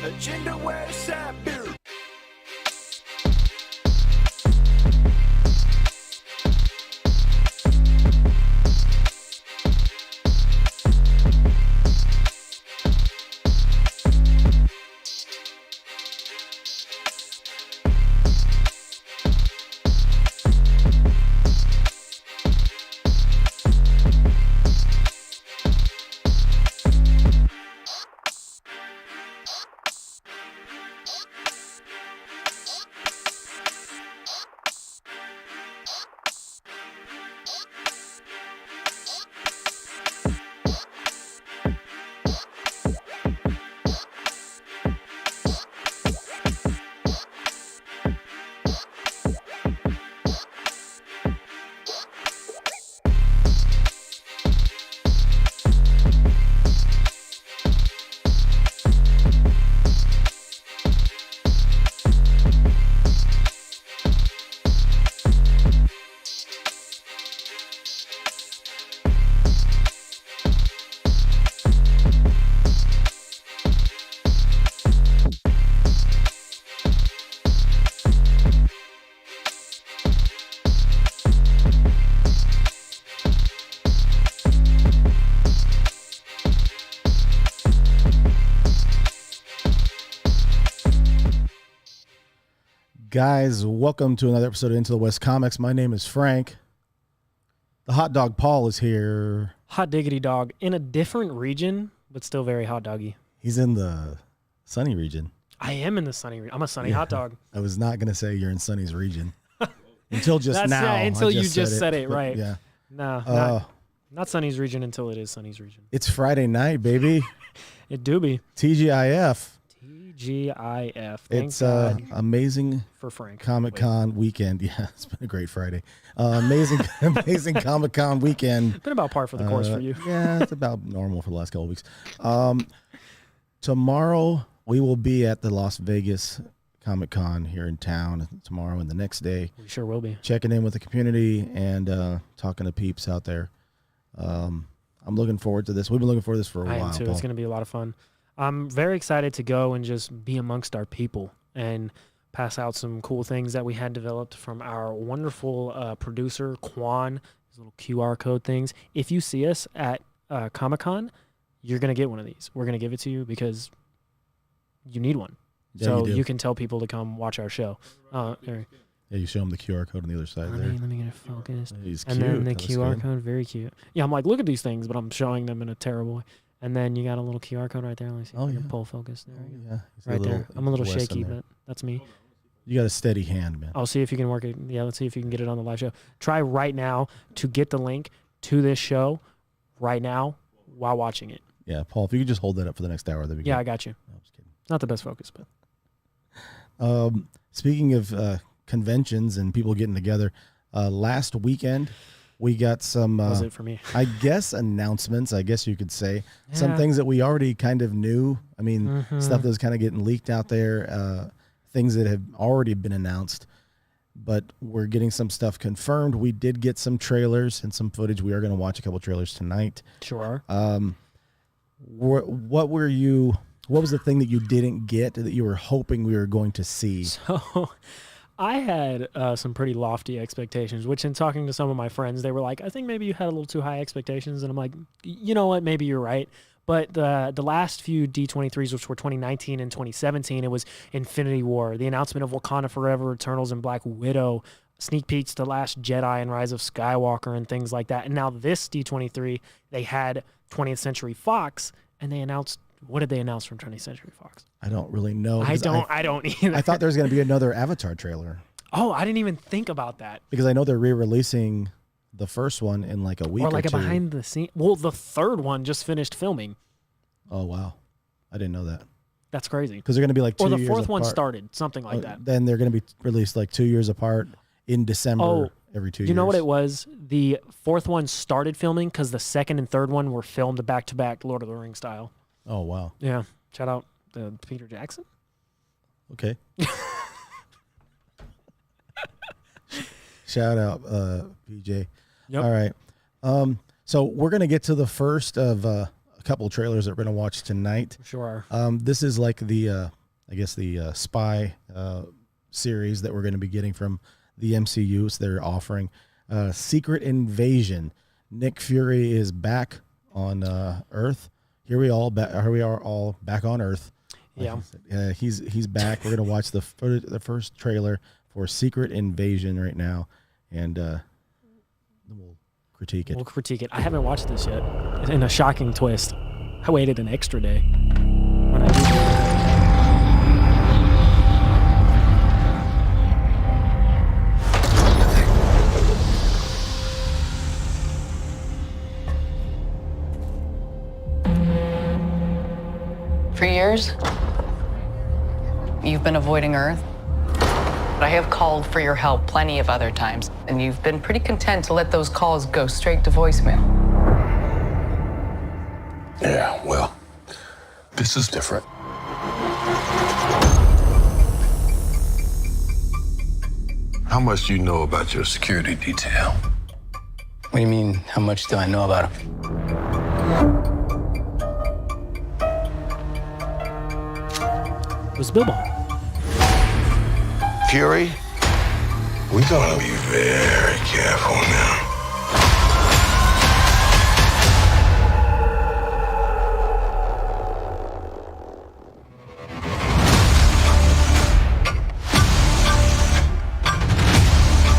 Agenda where's that beer? Guys, welcome to another episode of Into the West Comics. My name is Frank. The hot dog Paul is here. Hot diggity dog in a different region, but still very hot doggy. He's in the sunny region. I am in the sunny region. I'm a sunny hot dog. I was not going to say you're in Sunny's region until just now. Yeah, until you just said it, right. Yeah. No, not Sunny's region until it is Sunny's region. It's Friday night, baby. It do be. TGIF. TGIF. It's amazing for Frank. Comic-Con weekend. Yeah, it's been a great Friday. Amazing Comic-Con weekend. Been about par for the course for you. Yeah, it's about normal for the last couple of weeks. Tomorrow we will be at the Las Vegas Comic-Con here in town tomorrow and the next day. We sure will be. Checking in with the community and talking to peeps out there. I'm looking forward to this. We've been looking forward to this for a while. I am too. It's going to be a lot of fun. I'm very excited to go and just be amongst our people and pass out some cool things that we had developed from our wonderful producer, Quan, his little QR code things. If you see us at Comic-Con, you're going to get one of these. We're going to give it to you because you need one. Yeah, so you can tell people to come watch our show. Yeah, you show them the QR code on the other side there. Let me get it focused. He's and cute. then the QR code, very cute. Yeah, I'm like, look at these things, but I'm showing them in a terrible way. And then you got a little QR code right there. Let me see if I can pull focus. There you go. Yeah. Right there. I'm a little shaky, but that's me. You got a steady hand, man. I'll see if you can work it. Yeah, let's see if you can get it on the live show. Try right now to get the link to this show right now while watching it. Yeah, Paul, if you could just hold that up for the next hour, that'd be good. Yeah, I got you. No, I'm just kidding. Not the best focus, but. Speaking of conventions and people getting together, last weekend we got some that was it for me. I guess announcements, I guess you could say. Yeah. Some things that we already kind of knew. I mean, stuff that was kind of getting leaked out there, things that have already been announced, but we're getting some stuff confirmed. We did get some trailers and some footage. We are going to watch a couple trailers tonight. Sure. What was the thing that you didn't get that you were hoping we were going to see? So I had some pretty lofty expectations, which in talking to some of my friends, they were like, I think maybe you had a little too high expectations. And I'm like, you know what? Maybe you're right. But the last few D23s, which were 2019 and 2017, it was Infinity War, the announcement of Wakanda Forever, Eternals, and Black Widow, sneak peeks to Last Jedi and Rise of Skywalker and things like that. And now this D23, they had 20th Century Fox, and they announced, what did they announce from 20th Century Fox? I don't really know. I don't either. I thought there was going to be another Avatar trailer. Oh, I didn't even think about that. Because I know they're re-releasing the first one in like a week or like two. a behind the scene. Well, the third one just finished filming. Oh, wow. I didn't know that. That's crazy. Because they're going to be like 2 years apart. Or the fourth one started, something like that. Then they're going to be released like 2 years apart in December every 2 years. You know what it was? The fourth one started filming because the second and third one were filmed back-to-back Lord of the Rings style. Oh, wow. Yeah. Shout out to Peter Jackson. Okay. Shout out, PJ. Yep. All right. So we're going to get to the first of a couple of trailers that we're going to watch tonight. Sure. This is like the, I guess the spy series that we're going to be getting from the MCU. So they're offering Secret Invasion. Nick Fury is back on Earth. Here we are all back on Earth. Yeah. He's back. We're going to watch the first trailer for Secret Invasion right now, and we'll critique it. I haven't watched this yet. In a shocking twist, I waited an extra day. When I For years, you've been avoiding Earth. I have called for your help plenty of other times, and you've been pretty content to let those calls go straight to voicemail. Yeah, well, this is different. How much do you know about your security detail? What do you mean, how much do I know about him? It was Bilbo. Fury, we're gonna be very careful now.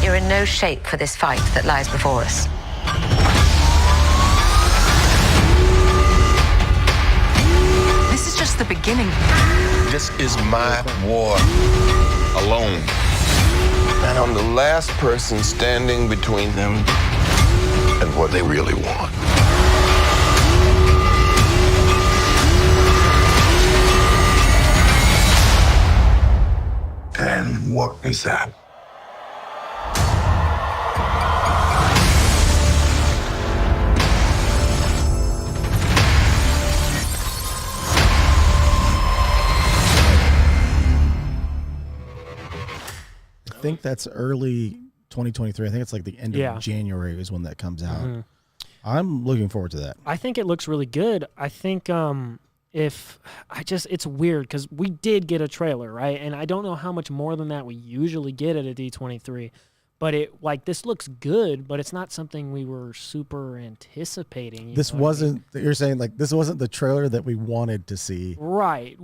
You're in no shape for this fight that lies before us. This is just the beginning. This is my war alone. And I'm the last person standing between them and what they really want. And what is that? I think that's early 2023. I think it's like the end of January is when that comes out. Mm-hmm. I'm looking forward to that. I think it looks really good. I think it's weird because we did get a trailer, right? And I don't know how much more than that we usually get at a D23. But this looks good, but it's not something we were super anticipating. This wasn't, you're saying this wasn't the trailer that we wanted to see. Right,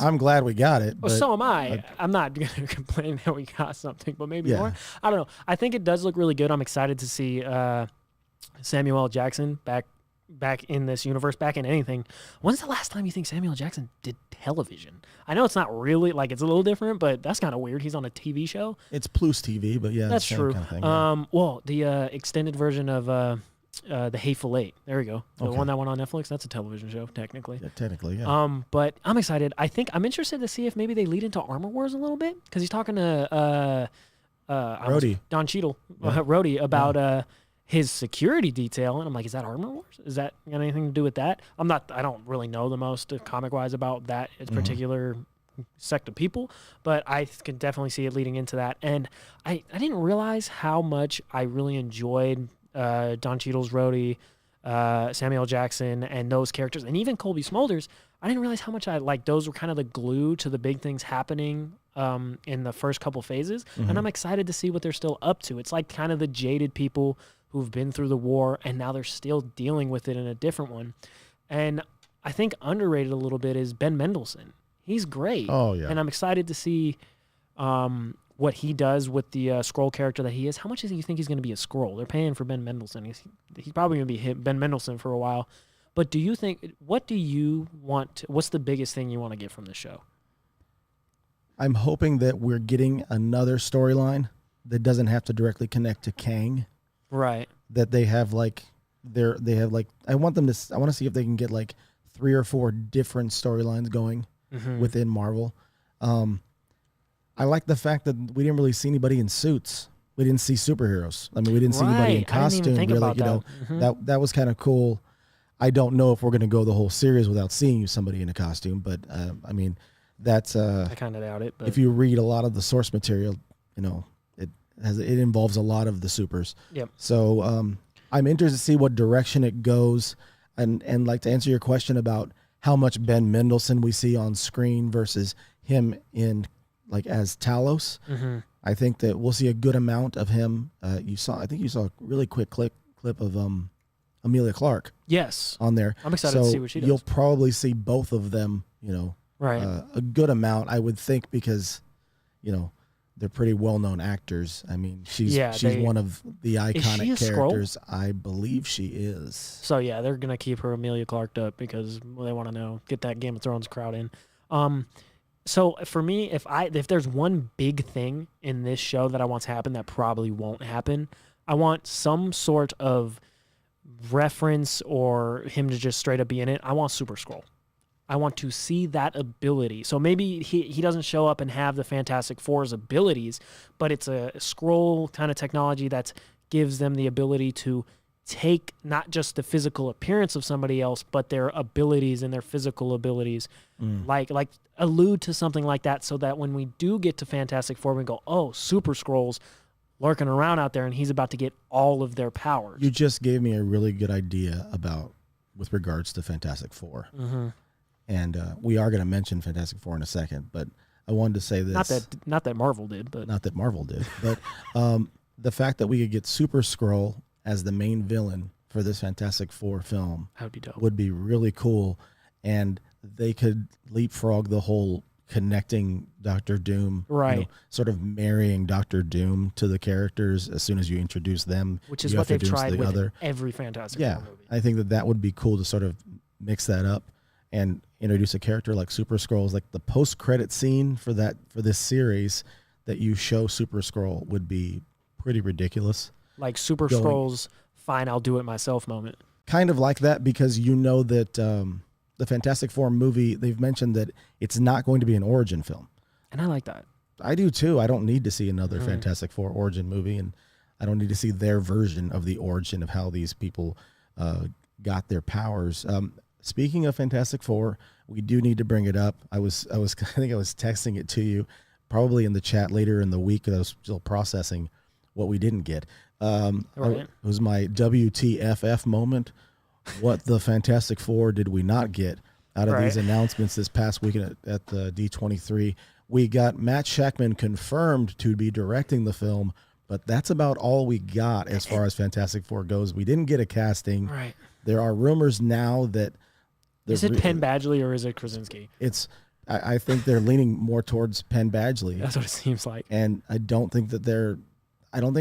I'm glad we got it. Well, so am I. I'm not going to complain that we got something, but maybe more. I don't know. I think it does look really good. I'm excited to see Samuel L. Jackson back in this universe, back in anything. When's the last time you think Samuel L. Jackson did television? I know it's not really, it's a little different, but that's kind of weird. He's on a TV show. It's Plus TV, but yeah. That's true. Kind of thing, yeah. Well, the extended version of The Hateful Eight. There we go. The one that went on Netflix. That's a television show, technically. Yeah, technically, yeah. But I'm excited. I'm interested to see if maybe they lead into Armor Wars a little bit, because he's talking to Don Cheadle, Rhodey, about his security detail, and I'm like, is that Armor Wars? Is that got anything to do with that? I don't really know the most comic-wise about that particular sect of people, but I can definitely see it leading into that. And I didn't realize how much I really enjoyed Don Cheadle's Rhodey, Samuel L. Jackson, and those characters, and even Colby Smulders. I didn't realize how much those were kind of the glue to the big things happening in the first couple phases, and I'm excited to see what they're still up to. It's like kind of the jaded people who've been through the war, and now they're still dealing with it in a different one. And I think underrated a little bit is Ben Mendelsohn. He's great. Oh, yeah. And I'm excited to see what he does with the Skrull character that he is. How much do you think he's going to be a Skrull? They're paying for Ben Mendelsohn. He's probably going to be Ben Mendelsohn for a while. But what do you want? What's the biggest thing you want to get from this show? I'm hoping that we're getting another storyline that doesn't have to directly connect to Kang. Right. That they have I want to see if they can get 3 or 4 different storylines going within Marvel. I like the fact that we didn't really see anybody in suits. We didn't see superheroes. I mean, we didn't see anybody in costume. Really, that was kind of cool. I don't know if we're going to go the whole series without seeing somebody in a costume, but I mean, that's I kind of doubt it. But if you read a lot of the source material, it involves a lot of the supers. Yep. So I'm interested to see what direction it goes. And like to answer your question about how much Ben Mendelsohn we see on screen versus him in like as Talos, I think that we'll see a good amount of him. I think you saw a really quick clip of Amelia Clarke. Yes, on there. I'm excited to see what she does. You'll probably see both of them. Right. A good amount, I would think, because they're pretty well-known actors. I mean, she's one of the iconic characters. I believe she is. So yeah, they're gonna keep her Amelia Clarke up because they want to get that Game of Thrones crowd in. So for me, if there's one big thing in this show that I want to happen that probably won't happen, I want some sort of reference or him to just straight up be in it. I want Super Skrull. I want to see that ability. So maybe he doesn't show up and have the Fantastic Four's abilities, but it's a scroll kind of technology that gives them the ability to take not just the physical appearance of somebody else, but their abilities and their physical abilities, like allude to something like that, so that when we do get to Fantastic Four, we go, oh, Super Skrulls lurking around out there, and he's about to get all of their powers. You just gave me a really good idea with regards to Fantastic Four. And we are going to mention Fantastic Four in a second, but I wanted to say this. Not that Marvel did, but the fact that we could get Super Skrull as the main villain for this Fantastic Four film that would be dope. Would be really cool, and they could leapfrog the whole connecting Doctor Doom, right? Sort of marrying Doctor Doom to the characters as soon as you introduce them, which is what they've tried with every Fantastic Four movie. I think that would be cool to sort of mix that up and introduce a character like Super Skrulls. Like the post-credit scene for this series that you show Super Skrull would be pretty ridiculous. Like Super Skrulls, fine, I'll do it myself moment. Kind of like that, because that the Fantastic Four movie, they've mentioned that it's not going to be an origin film. And I like that. I do too. I don't need to see another Fantastic Four origin movie, and I don't need to see their version of the origin of how these people got their powers. Speaking of Fantastic Four, we do need to bring it up. I think I was texting it to you, probably in the chat later in the week. I was still processing what we didn't get. It was my WTFF moment. What the Fantastic Four did we not get out of these announcements this past weekend at the D23? We got Matt Shakman confirmed to be directing the film, but that's about all we got as far as Fantastic Four goes. We didn't get a casting. Right. There are rumors now that... Is it Penn Badgley or is it Krasinski? I think they're leaning more towards Penn Badgley. That's what it seems like. And I don't think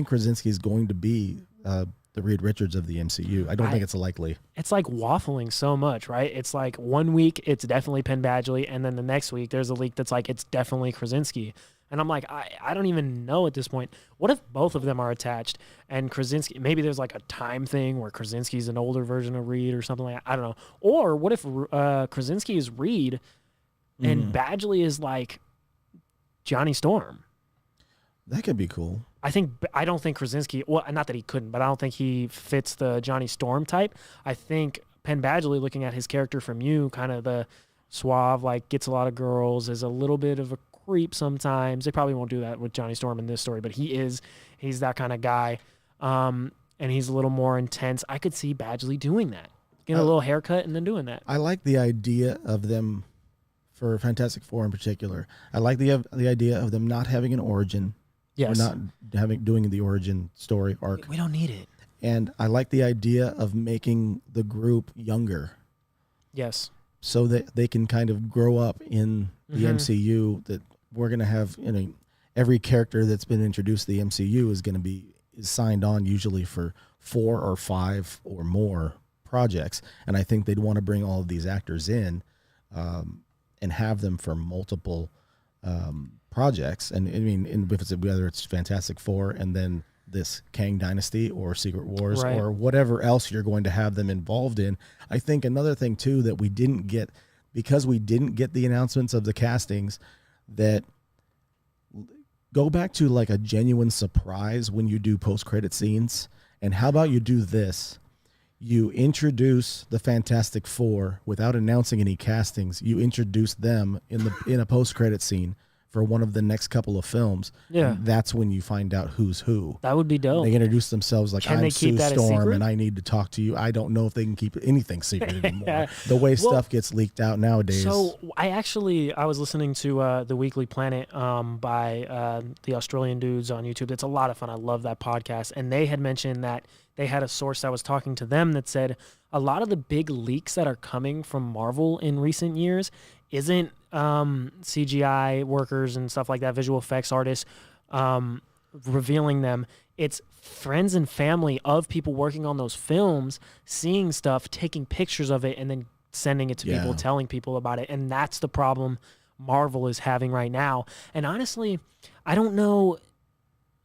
Krasinski is going to be the Reed Richards of the MCU. I don't think it's likely. It's like waffling so much, right? It's like 1 week it's definitely Penn Badgley, and then the next week there's a leak that's like it's definitely Krasinski. And I'm like, I don't even know at this point. What if both of them are attached and Krasinski, maybe there's like a time thing where Krasinski's an older version of Reed or something like that. I don't know. Or what if Krasinski is Reed and Badgley is like Johnny Storm? That could be cool. I don't think Krasinski, well, not that he couldn't, but I don't think he fits the Johnny Storm type. I think Penn Badgley, looking at his character from You, kind of the suave, like gets a lot of girls, is a little bit of a creep sometimes. They probably won't do that with Johnny Storm in this story, but he's that kind of guy. And he's a little more intense. I could see Badgley doing that. Getting a little haircut and then doing that. I like the idea of them, for Fantastic Four in particular. I like the idea of them not having an origin. Yes. We're not doing the origin story arc. We don't need it. And I like the idea of making the group younger. Yes. So that they can kind of grow up in the MCU, that we're going to have, every character that's been introduced to the MCU is signed on usually for 4 or 5 or more projects. And I think they'd want to bring all of these actors in and have them for multiple projects. And I mean, whether it's Fantastic Four and then this Kang Dynasty or Secret Wars or whatever else you're going to have them involved in. I think another thing too that we didn't get, because we didn't get the announcements of the castings, that go back to like a genuine surprise when you do post-credit scenes. And how about you do this? You introduce the Fantastic Four without announcing any castings. You introduce them in a post-credit scene for one of the next couple of films. Yeah. And that's when you find out who's who. That would be dope. They introduce themselves like, Can I'm they keep Sue that a Storm secret? and I need to talk to you. I don't know if they can keep anything secret anymore. The way stuff gets leaked out nowadays. So I was listening to The Weekly Planet by the Australian dudes on YouTube. It's a lot of fun. I love that podcast. And they had mentioned that they had a source that was talking to them that said a lot of the big leaks that are coming from Marvel in recent years isn't CGI workers and stuff like that, visual effects artists revealing them. It's friends and family of people working on those films, seeing stuff, taking pictures of it, and then sending it to people, telling people about it. And that's the problem Marvel is having right now. And honestly, I don't know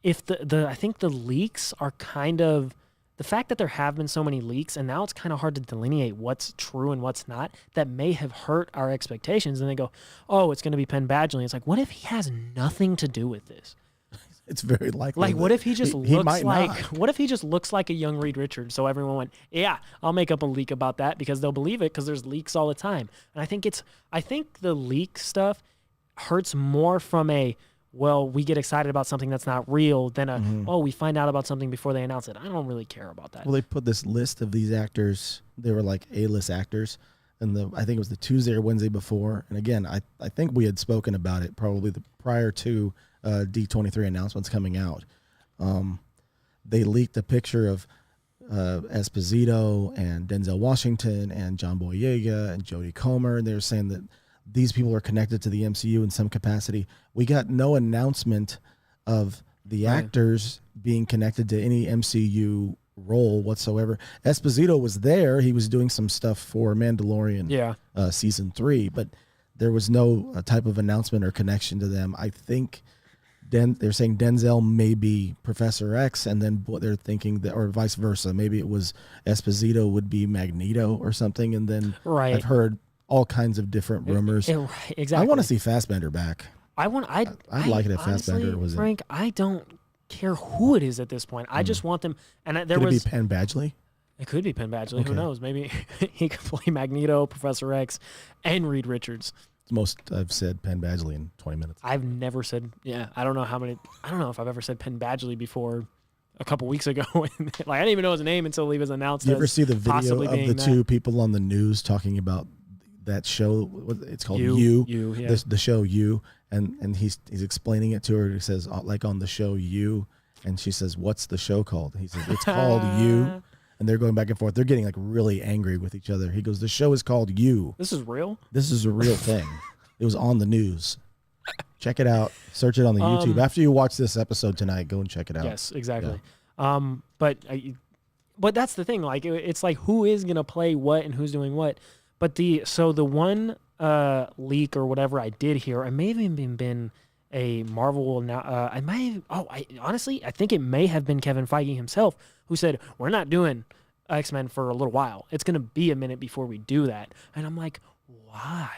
if I think the leaks are kind of, the fact that there have been so many leaks and now it's kind of hard to delineate what's true and what's not, that may have hurt our expectations. And they go, oh, it's going to be Penn Badgley. It's like, what if he has nothing to do with this? It's very likely. Like, what if he just looks like, not. what if he just looks like a young Reed Richards? So everyone went, yeah, I'll make up a leak about that because they'll believe it because there's leaks all the time. And I think the leak stuff hurts more from well, we get excited about something that's not real than we find out about something before they announce it. I don't really care about that. Well, they put this list of these actors. They were like A-list actors. And I think it was the Tuesday or Wednesday before. And again, I think we had spoken about it probably prior to D23 announcements coming out. They leaked a picture of Esposito and Denzel Washington and John Boyega and Jodie Comer. And they were saying that these people are connected to the MCU in some capacity. We got no announcement of the actors being connected to any MCU role whatsoever. Esposito was there. He was doing some stuff for Mandalorian season 3, but there was no type of announcement or connection to them. I think they're saying Denzel may be Professor X, and then what they're thinking that, or vice versa. Maybe it was Esposito would be Magneto or something. And then I've heard all kinds of different rumors. Exactly. I want to see Fassbender back. I'd like it if Fassbender was Frank, I don't care who it is at this point. I just want them. And Could it be Penn Badgley? It could be Penn Badgley. Okay. Who knows? Maybe he could play Magneto, Professor X, and Reed Richards. It's most I've said Penn Badgley in 20 minutes. I've never said, I don't know if I've ever said Penn Badgley before a couple weeks ago. Like, I didn't even know his name until he was announced. You ever see the video of the two people on the news talking about that show? It's called You. Yeah. The show You, and he's explaining it to her. He says, like, on the show You, and she says, what's the show called? He says, it's called You. And they're going back and forth. They're getting like really angry with each other. He goes, the show is called You. This is real? This is a real thing. It was on the news. Check it out. Search it on the YouTube. After you watch this episode tonight, go and check it out. Yes, exactly. Yeah. But that's the thing. Like, it's like, who is going to play what and who's doing what? But the one leak or whatever I did hear, I may have even been a Marvel. Honestly, I think it may have been Kevin Feige himself who said, we're not doing X-Men for a little while. It's going to be a minute before we do that. And I'm like, why?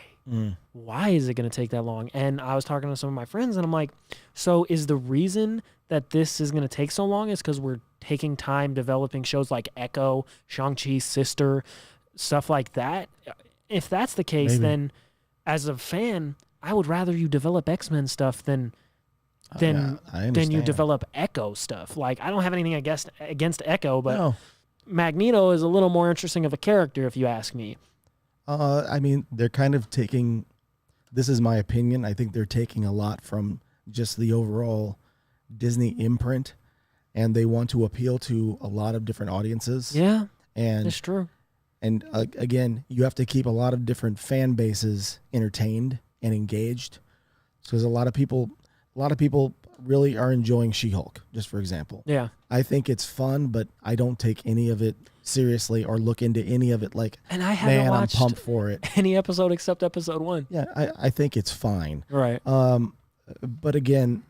Why is it going to take that long? And I was talking to some of my friends, and I'm like, so is the reason that this is going to take so long is because we're taking time developing shows like Echo, Shang-Chi's sister, stuff like that? If that's the case, then as a fan, I would rather you develop X-Men stuff than you develop Echo stuff. Like, I don't have anything against Echo, but Magneto is a little more interesting of a character, if you ask me. I mean, they're kind of taking, this is my opinion, I think they're taking a lot from just the overall Disney imprint, and they want to appeal to a lot of different audiences. Yeah, and that's true. And again, you have to keep a lot of different fan bases entertained and engaged, because a lot of people really are enjoying She-Hulk, just for example. Yeah, I think it's fun, but I don't take any of it seriously or look into any of it like, and I haven't watched I'm pumped for it. Any episode except episode 1. Yeah, I think it's fine. Right. But again,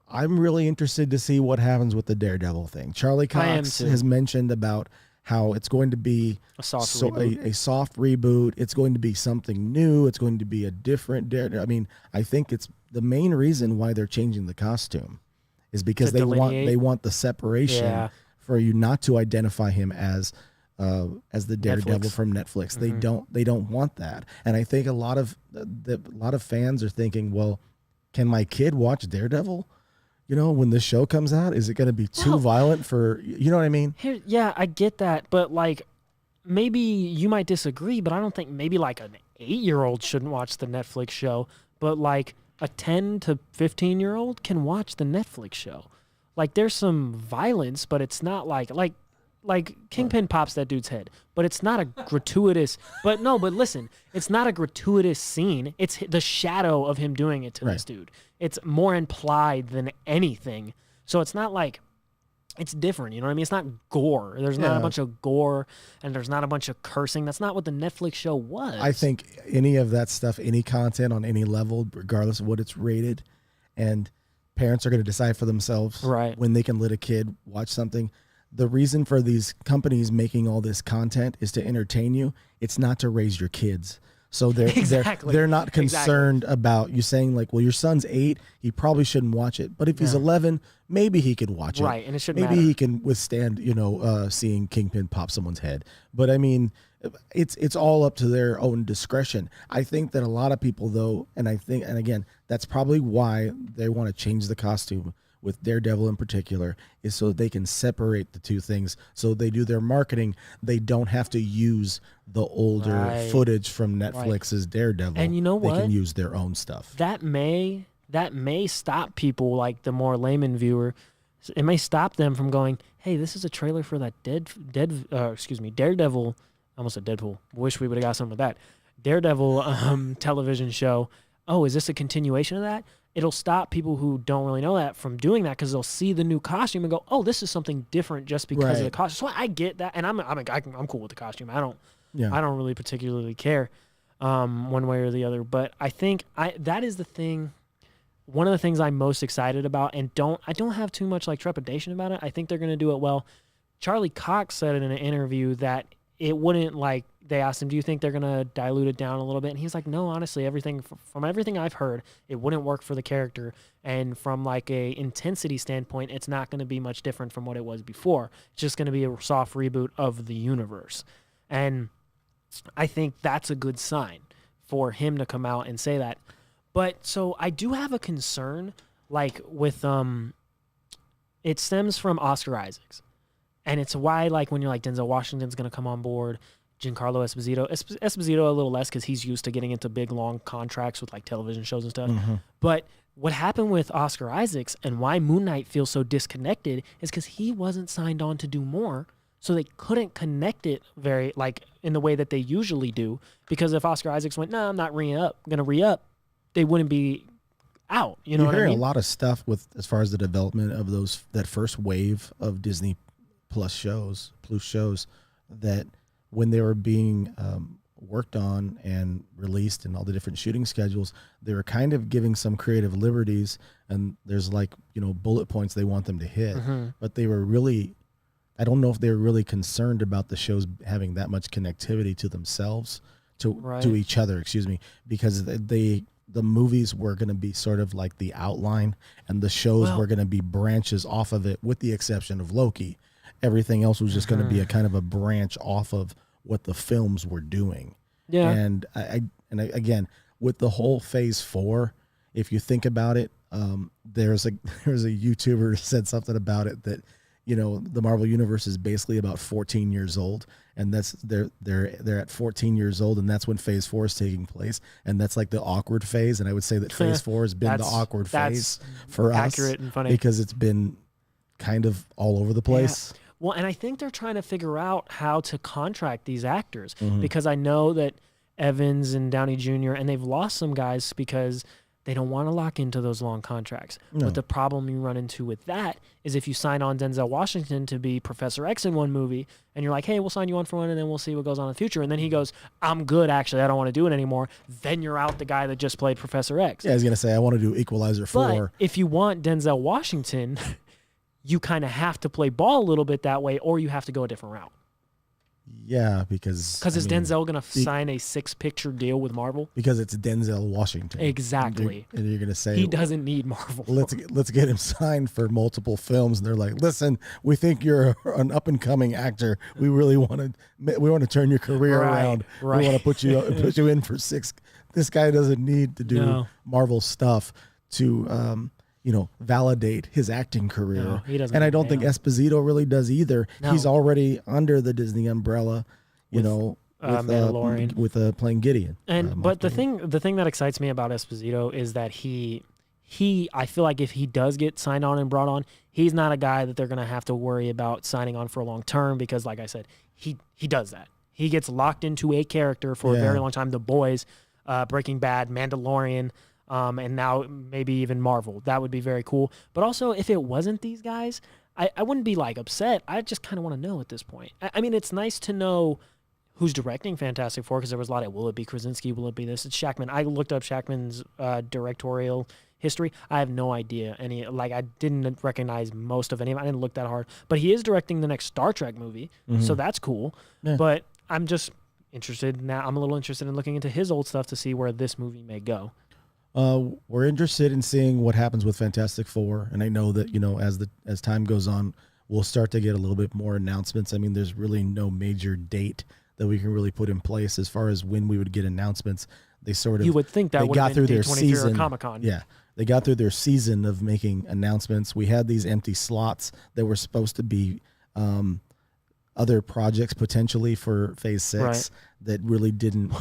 I'm really interested to see what happens with the Daredevil thing. Charlie Cox has mentioned about how it's going to be a soft reboot. It's going to be something new. It's going to be a different Daredevil. I mean, I think it's the main reason why they're changing the costume is because they want the separation for you not to identify him as the Daredevil from Netflix. They don't want that. And I think a lot of fans are thinking, well, can my kid watch Daredevil? When this show comes out, is it going to be too violent for, you know what I mean? Yeah, I get that. But like, maybe you might disagree, but I don't think maybe like an 8-year-old shouldn't watch the Netflix show. But like a 10 to 15-year-old can watch the Netflix show. Like there's some violence, but it's not like Kingpin pops that dude's head, but it's not a gratuitous. But listen, it's not a gratuitous scene. It's the shadow of him doing it to this dude. It's more implied than anything. So it's not like, it's different. You know what I mean? It's not gore. There's not a bunch of gore and there's not a bunch of cursing. That's not what the Netflix show was. I think any of that stuff, any content on any level, regardless of what it's rated, and parents are going to decide for themselves when they can let a kid watch something. The reason for these companies making all this content is to entertain you. It's not to raise your kids. So they're not concerned about you saying like, well, your son's 8, he probably shouldn't watch it. But if he's 11, maybe he could watch it. Right, and it shouldn't maybe matter. he can withstand, seeing Kingpin pop someone's head. But I mean, it's all up to their own discretion. I think that a lot of people though, and again, that's probably why they want to change the costume with Daredevil in particular, is so they can separate the two things. So they do their marketing. They don't have to use the older footage from Netflix's Daredevil. And you know what? They can use their own stuff. That may stop people, like the more layman viewer. It may stop them from going, hey, this is a trailer for that Daredevil. I almost said Deadpool. Wish we would have got some of that. Daredevil television show. Oh, is this a continuation of that? It'll stop people who don't really know that from doing that because they'll see the new costume and go, "Oh, this is something different just because of the costume." So I get that, and I'm cool with the costume. I don't really particularly care one way or the other. But I think that is the thing. One of the things I'm most excited about, and I don't have too much like trepidation about it. I think they're going to do it well. Charlie Cox said in an interview that it wouldn't like. They asked him, do you think they're going to dilute it down a little bit? And he's like, no, honestly, from everything I've heard, it wouldn't work for the character. And from like a intensity standpoint, it's not going to be much different from what it was before. It's just going to be a soft reboot of the universe. And I think that's a good sign for him to come out and say that. But so I do have a concern, like with, it stems from Oscar Isaacs. And it's why, like, when you're like, Denzel Washington's going to come on board, Giancarlo Esposito a little less because he's used to getting into big, long contracts with like television shows and stuff. Mm-hmm. But what happened with Oscar Isaacs and why Moon Knight feels so disconnected is because he wasn't signed on to do more. So they couldn't connect it very, like, in the way that they usually do. Because if Oscar Isaacs went, no, I'm not going to re-up, they wouldn't be out. You know what I mean? You're hearing a lot of stuff with as far as the development of that first wave of Disney Plus shows that when they were being worked on and released and all the different shooting schedules, they were kind of giving some creative liberties, and there's like, bullet points they want them to hit. Mm-hmm. But they were really, I don't know if they were really concerned about the shows having that much connectivity to themselves, to each other, because the movies were going to be sort of like the outline, and the shows were going to be branches off of it, with the exception of Loki. Everything else was just going to be a kind of a branch off of what the films were doing. Yeah. And again, with the whole Phase 4, if you think about it, there's a YouTuber who said something about it that, the Marvel Universe is basically about 14 years old, and that's they're at 14 years old, and that's when Phase 4 is taking place, and that's like the awkward phase. And I would say that Phase 4 has been the awkward phase for us, accurate and funny, because it's been kind of all over the place. Yeah. Well, and I think they're trying to figure out how to contract these actors, because I know that Evans and Downey Jr., and they've lost some guys because they don't want to lock into those long contracts. No. But the problem you run into with that is if you sign on Denzel Washington to be Professor X in one movie, and you're like, hey, we'll sign you on for one, and then we'll see what goes on in the future. And then he goes, I'm good, actually. I don't want to do it anymore. Then you're out the guy that just played Professor X. Yeah, I was going to say, I want to do Equalizer 4. But if you want Denzel Washington, you kind of have to play ball a little bit that way, or you have to go a different route. Yeah, because is Denzel going to sign a 6-picture deal with Marvel? Because it's Denzel Washington. Exactly. And you're going to say he doesn't need Marvel. Let's get him signed for multiple films. And they're like, listen, we think you're an up and coming actor. We really want to turn your career around. Right. We want to put you in for 6. This guy doesn't need to do Marvel stuff. to validate his acting career. No, he doesn't And I get don't think down. Esposito really does either. No. He's already under the Disney umbrella, with Mandalorian. with playing Gideon. And but the Gideon. thing that excites me about Esposito is that he I feel like if he does get signed on and brought on, he's not a guy that they're going to have to worry about signing on for a long term because, like I said, he does that. He gets locked into a character for a very long time. The Boys, Breaking Bad, Mandalorian, and now maybe even Marvel. That would be very cool. But also, if it wasn't these guys, I wouldn't be like upset. I just kind of want to know at this point. I mean, it's nice to know who's directing Fantastic Four because there was a lot of, will it be Krasinski? Will it be this? It's Shackman. I looked up Shackman's directorial history. I have no idea I didn't recognize most of any of it. I didn't look that hard. But he is directing the next Star Trek movie, so that's cool. Yeah. But I'm just interested now. I'm a little interested in looking into his old stuff to see where this movie may go. We're interested in seeing what happens with Fantastic Four, and I know that as time goes on, we'll start to get a little bit more announcements. I mean, there's really no major date that we can really put in place as far as when we would get announcements. They sort of you would think that they would got have through been their D23 season. or Comic-Con. Yeah, they got through their season of making announcements. We had these empty slots that were supposed to be other projects potentially for Phase 6 that really didn't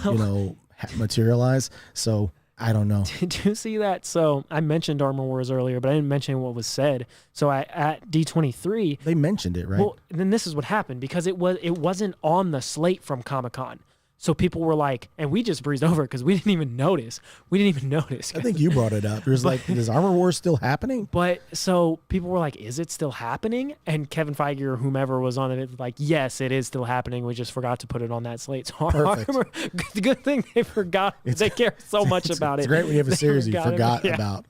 materialize. So I don't know. Did you see that? So I mentioned Armor Wars earlier, but I didn't mention what was said. So at D23, they mentioned it, right? Well, then this is what happened because it wasn't on the slate from Comic-Con. So people were like, and we just breezed over it because we didn't even notice. I think you brought it up. It was like, is Armor Wars still happening? But so people were like, is it still happening? And Kevin Feige or whomever was on it was like, yes, it is still happening. We just forgot to put it on that slate. So good thing they forgot. They care so much about it. It's great when you have a series you forgot about.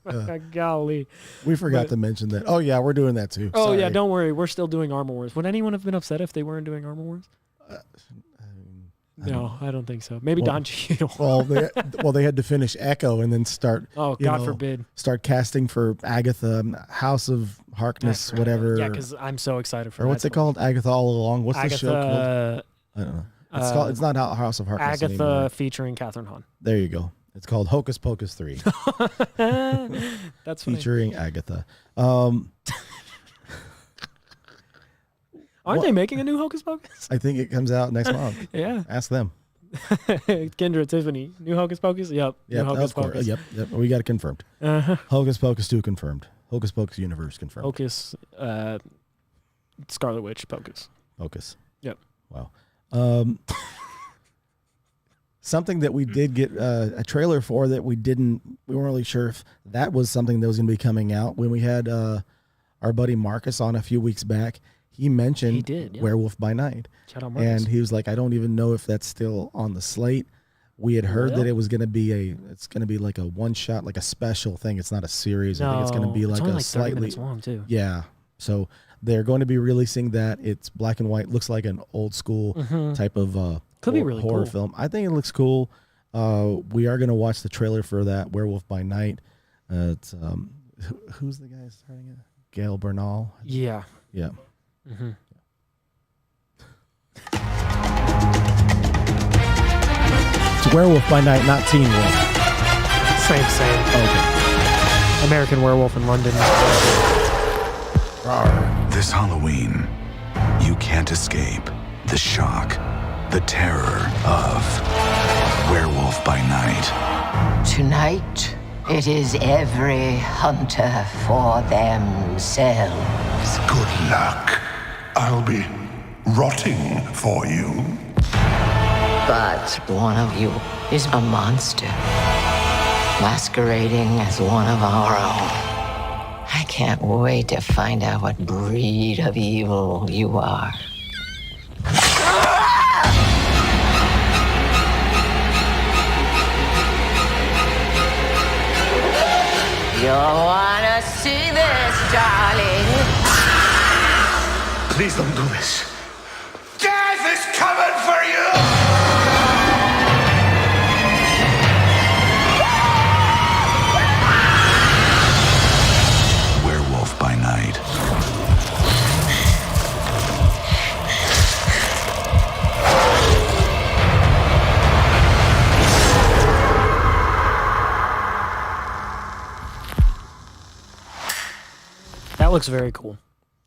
Golly. We forgot to mention that. Oh, yeah, we're doing that too. Oh, yeah, don't worry. We're still doing Armor Wars. Would anyone have been upset if they weren't doing Armor Wars? No, I don't think so. Maybe Don Cheadle. They had to finish Echo and then start. Oh, God forbid. Start casting for Agatha, House of Harkness, whatever. Yeah, because I'm so excited for. Or what's it called? Agatha All Along. What's the show called? I don't know. It's not House of Harkness Agatha anymore. Featuring Catherine Hahn. There you go. It's called Hocus Pocus 3. That's funny. Featuring Agatha. Aren't they making a new Hocus Pocus? I think it comes out next month. Yeah. Ask them. Kendra, Tiffany, new Hocus Pocus? Yep. Yep, Hocus of course. Pocus. Yep. We got it confirmed. Hocus Pocus 2 confirmed. Hocus Pocus Universe confirmed. Hocus, Scarlet Witch Pocus. Pocus. Yep. Wow. Something that we did get a trailer for that we weren't really sure if that was something that was going to be coming out. When we had our buddy Marcus on a few weeks back, he mentioned Werewolf by Night. Shout out Marcus. And he was like, I don't even know if that's still on the slate. We had heard that it was going to be like a one shot, like a special thing. It's not a series. I think it's going to be like only a like 30 slightly minutes long too. Yeah. So they're going to be releasing that. It's black and white. Looks like an old school type of Could be really horror cool. film. I think it looks cool. We are going to watch the trailer for that Werewolf by Night. It's who's the guy starting it? Gail Bernal. Yeah. Yeah. Mm-hmm. It's Werewolf by Night, not Teen Wolf. Same. Okay. American Werewolf in London. This Halloween, you can't escape the shock, the terror of Werewolf by Night. Tonight, it is every hunter for themselves. Good luck. I'll be rotting for you. But one of you is a monster, masquerading as one of our own. I can't wait to find out what breed of evil you are. You'll wanna see this, darling. Please don't do this. Death is coming for you! Werewolf by Night. looks very cool.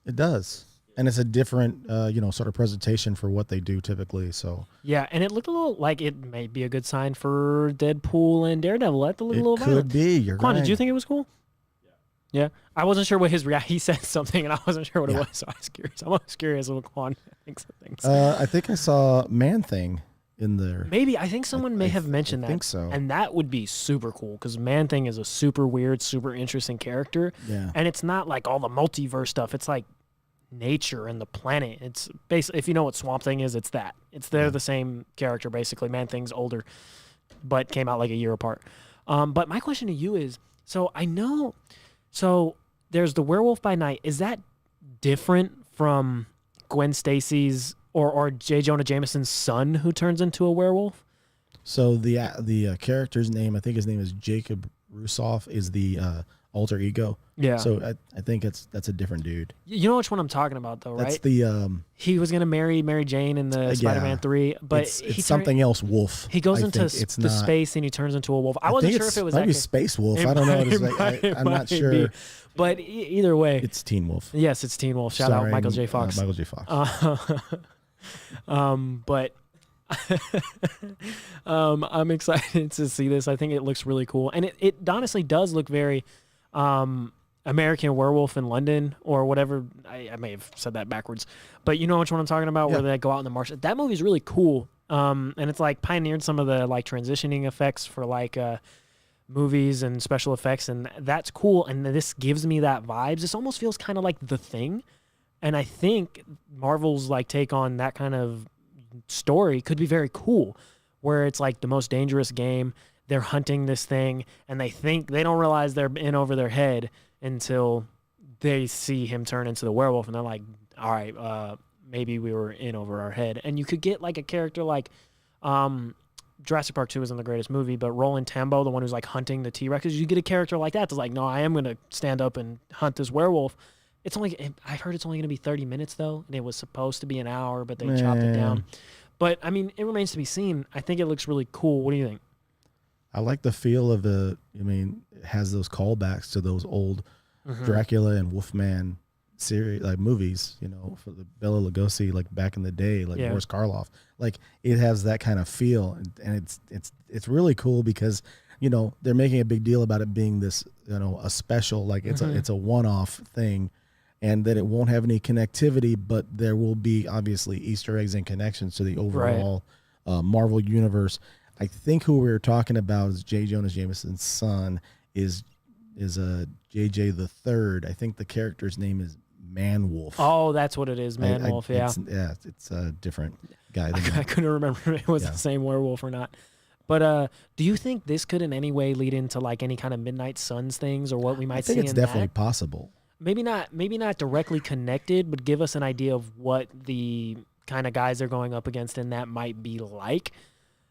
It does. And it's a different, sort of presentation for what they do typically. So Yeah, and it looked a little like it may be a good sign for Deadpool and Daredevil. That looked a little violent. Could be. You're Quan, right. did you think it was cool? Yeah. I wasn't sure what his reaction. He said something, and I wasn't sure what it was, so I was curious. I'm always curious what Quan thinks of things. I think I saw Man-Thing in there. Maybe. I think someone may have mentioned that. I think so. And that would be super cool, because Man-Thing is a super weird, super interesting character. Yeah. And it's not like all the multiverse stuff. It's like nature and the planet. It's basically, if you know what Swamp Thing is, it's that. They're the same character basically. Man-Thing's older, but came out like a year apart. But my question to you is, so there's the Werewolf by Night. Is that different from Gwen Stacy's or J. Jonah Jameson's son who turns into a werewolf? So the character's name, I think his name is Jacob Rusoff, is the alter ego. Yeah. So I think that's a different dude. You know which one I'm talking about, though, right? That's the he was gonna marry Mary Jane in the Spider-Man 3, but it's something else. Wolf. He goes into the space and he turns into a wolf. I wasn't sure if it was maybe actually Space Wolf. I don't know. I'm not sure. Be. But either way, it's Teen Wolf. Yes, it's Teen Wolf. Shout out Michael J. Fox. Michael J. Fox. But I'm excited to see this. I think it looks really cool, and it honestly does look very American Werewolf in London or whatever. I may have said that backwards, but you know which one I'm talking about, where they go out in the marsh. That movie's really cool, and it's like pioneered some of the like transitioning effects for like movies and special effects, and that's cool. And this gives me that vibes. This almost feels kind of like The Thing, and I think Marvel's like take on that kind of story could be very cool, where it's like the most dangerous game. They're hunting this thing, and they don't realize they're in over their head until they see him turn into the werewolf, and they're like, all right, maybe we were in over our head. And you could get like a character like Jurassic Park 2 isn't the greatest movie, but Roland Tambo, the one who's like hunting the T-Rexes, you get a character like that that's like, no, I am going to stand up and hunt this werewolf. I've heard it's only going to be 30 minutes though, and it was supposed to be an hour, but they chopped it down. But I mean, it remains to be seen. I think it looks really cool. What do you think? I like the feel of it has those callbacks to those old Dracula and Wolfman series, like movies, for the Bela Lugosi, like back in the day, like Boris Karloff. Like it has that kind of feel, and it's really cool because they're making a big deal about it being this a special, like it's a one-off thing, and that it won't have any connectivity, but there will be obviously Easter eggs and connections to the overall Marvel universe. I think who we were talking about is J. Jonah Jameson's son is JJ the Third. I think the character's name is Man Wolf. Oh, that's what it is, Man Wolf. Yeah, it's a different guy. I couldn't remember if it was the same werewolf or not. But do you think this could in any way lead into like any kind of Midnight Suns things or what we might see? I think it's definitely possible. Maybe not directly connected, but give us an idea of what the kind of guys they're going up against in that might be like.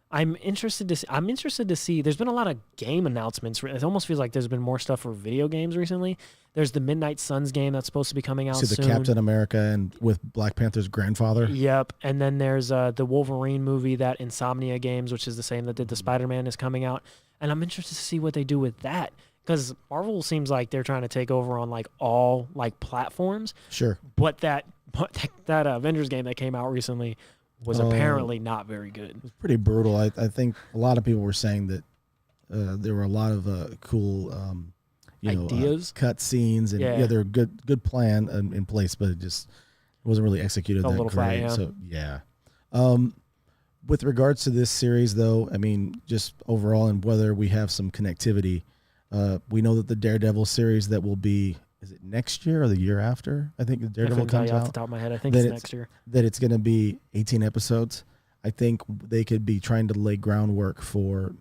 I'm interested to see. There's been a lot of game announcements. It almost feels like there's been more stuff for video games recently. There's the Midnight Suns game that's supposed to be coming out soon. The Captain America and with Black Panther's grandfather. Yep. And then there's the Wolverine movie that Insomnia Games, which is the same that did the Spider-Man, is coming out. And I'm interested to see what they do with that, because Marvel seems like they're trying to take over on like all like platforms. Sure. But that Avengers game that came out recently was apparently not very good. It was pretty brutal. I think a lot of people were saying that there were a lot of cool ideas, cut scenes, and there were good plan in place, but it wasn't really executed that great. Flat, so with regards to this series, though, I mean, just overall, and whether we have some connectivity, we know that the Daredevil series that will be. Is it next year or the year after? I think the Daredevil comes out. Off the top of my head, I think it's next year. That it's going to be 18 episodes. I think they could be trying to lay groundwork for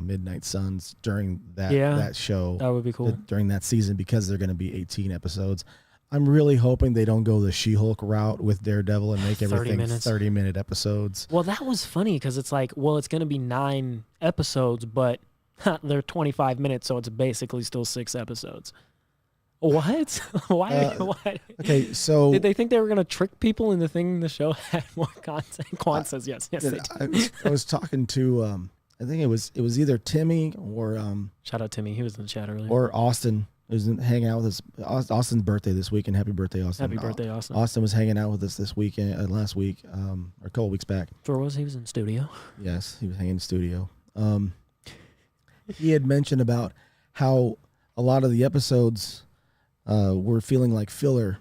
Midnight Suns during that show. That would be cool. During that season, because they're going to be 18 episodes. I'm really hoping they don't go the She-Hulk route with Daredevil and make everything 30-minute episodes. Well, that was funny because it's like, well, it's going to be 9 episodes, but they're 25 minutes, so it's basically still 6 episodes. What? Why? Okay, so did they think they were going to trick people into thinking the show had more content? Quan says yes. Yes, they did. I was talking to I think it was either Timmy or shout out Timmy. He was in the chat earlier. Or Austin. was hanging out with us. Austin's birthday this week, and happy birthday, Austin. Happy birthday, Austin. Austin was hanging out with us this weekend, last week, or a couple weeks back. For was he was in studio. Yes, he was hanging in studio. He had mentioned about how a lot of the episodes were feeling like filler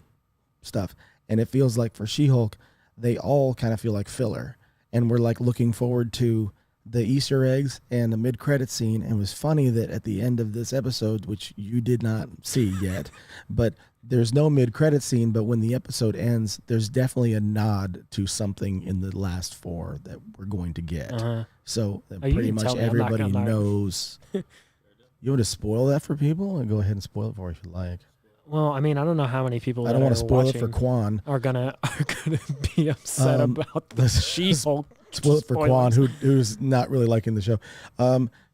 stuff, and it feels like for She-Hulk, they all kind of feel like filler, and we're like looking forward to the Easter eggs and the mid-credit scene. And it was funny that at the end of this episode, which you did not see yet, but there's no mid-credit scene, but when the episode ends, there's definitely a nod to something in the last 4 that we're going to get. So that you pretty can much tell me. I'm not everybody gonna lie. knows. You want to spoil that for people? And go ahead and spoil it for if you like. Well, I mean, I don't know how many people I don't want to spoil it watching for Quan. are gonna be upset about the She-Hulk. Spoil it for Quan, who's not really liking the show.